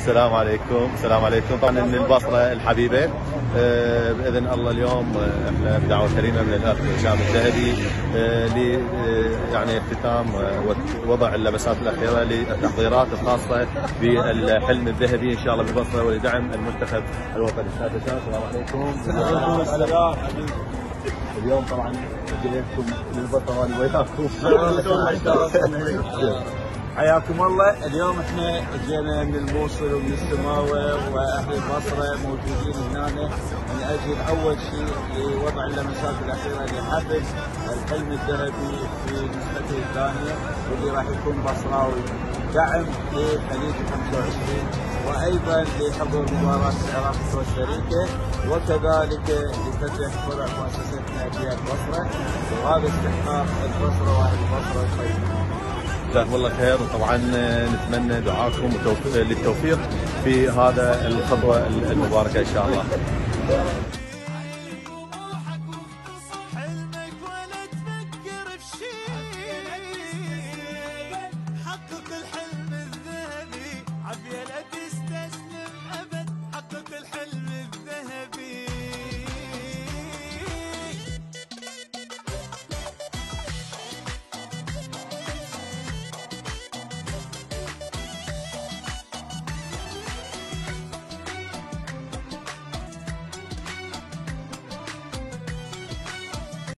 السلام عليكم، السلام عليكم. طبعا من البصره الحبيبه باذن الله اليوم احنا بدعوه كريمه من الاخ هشام الذهبي يعني اختتام ووضع اللمسات الاخيره للتحضيرات الخاصه بالحلم الذهبي ان شاء الله بالبصره ولدعم المنتخب الوطني. استاذ هشام السلام عليكم. وعليكم السلام. اليوم طبعا جيتكم للبصره وياكم. حياكم الله. اليوم احنا جينا من الموصل ومن السماوه واهل البصره موجودين هنا من اجل اول شيء لوضع اللمسات الاخيره لحفل الحلم الذهبي في نسخته الثانيه واللي راح يكون بصراوي، دعم لخليج 25 وايضا لحضور مباراه العراق وكوستاريكا وكذلك لفتح فرع مؤسستنا في البصره، وهذا استحقاق البصره واهل البصره الطيبين. جزاكم الله خير، وطبعا نتمنى دعاءكم للتوفيق في هذا الخطوه المباركه ان شاء الله.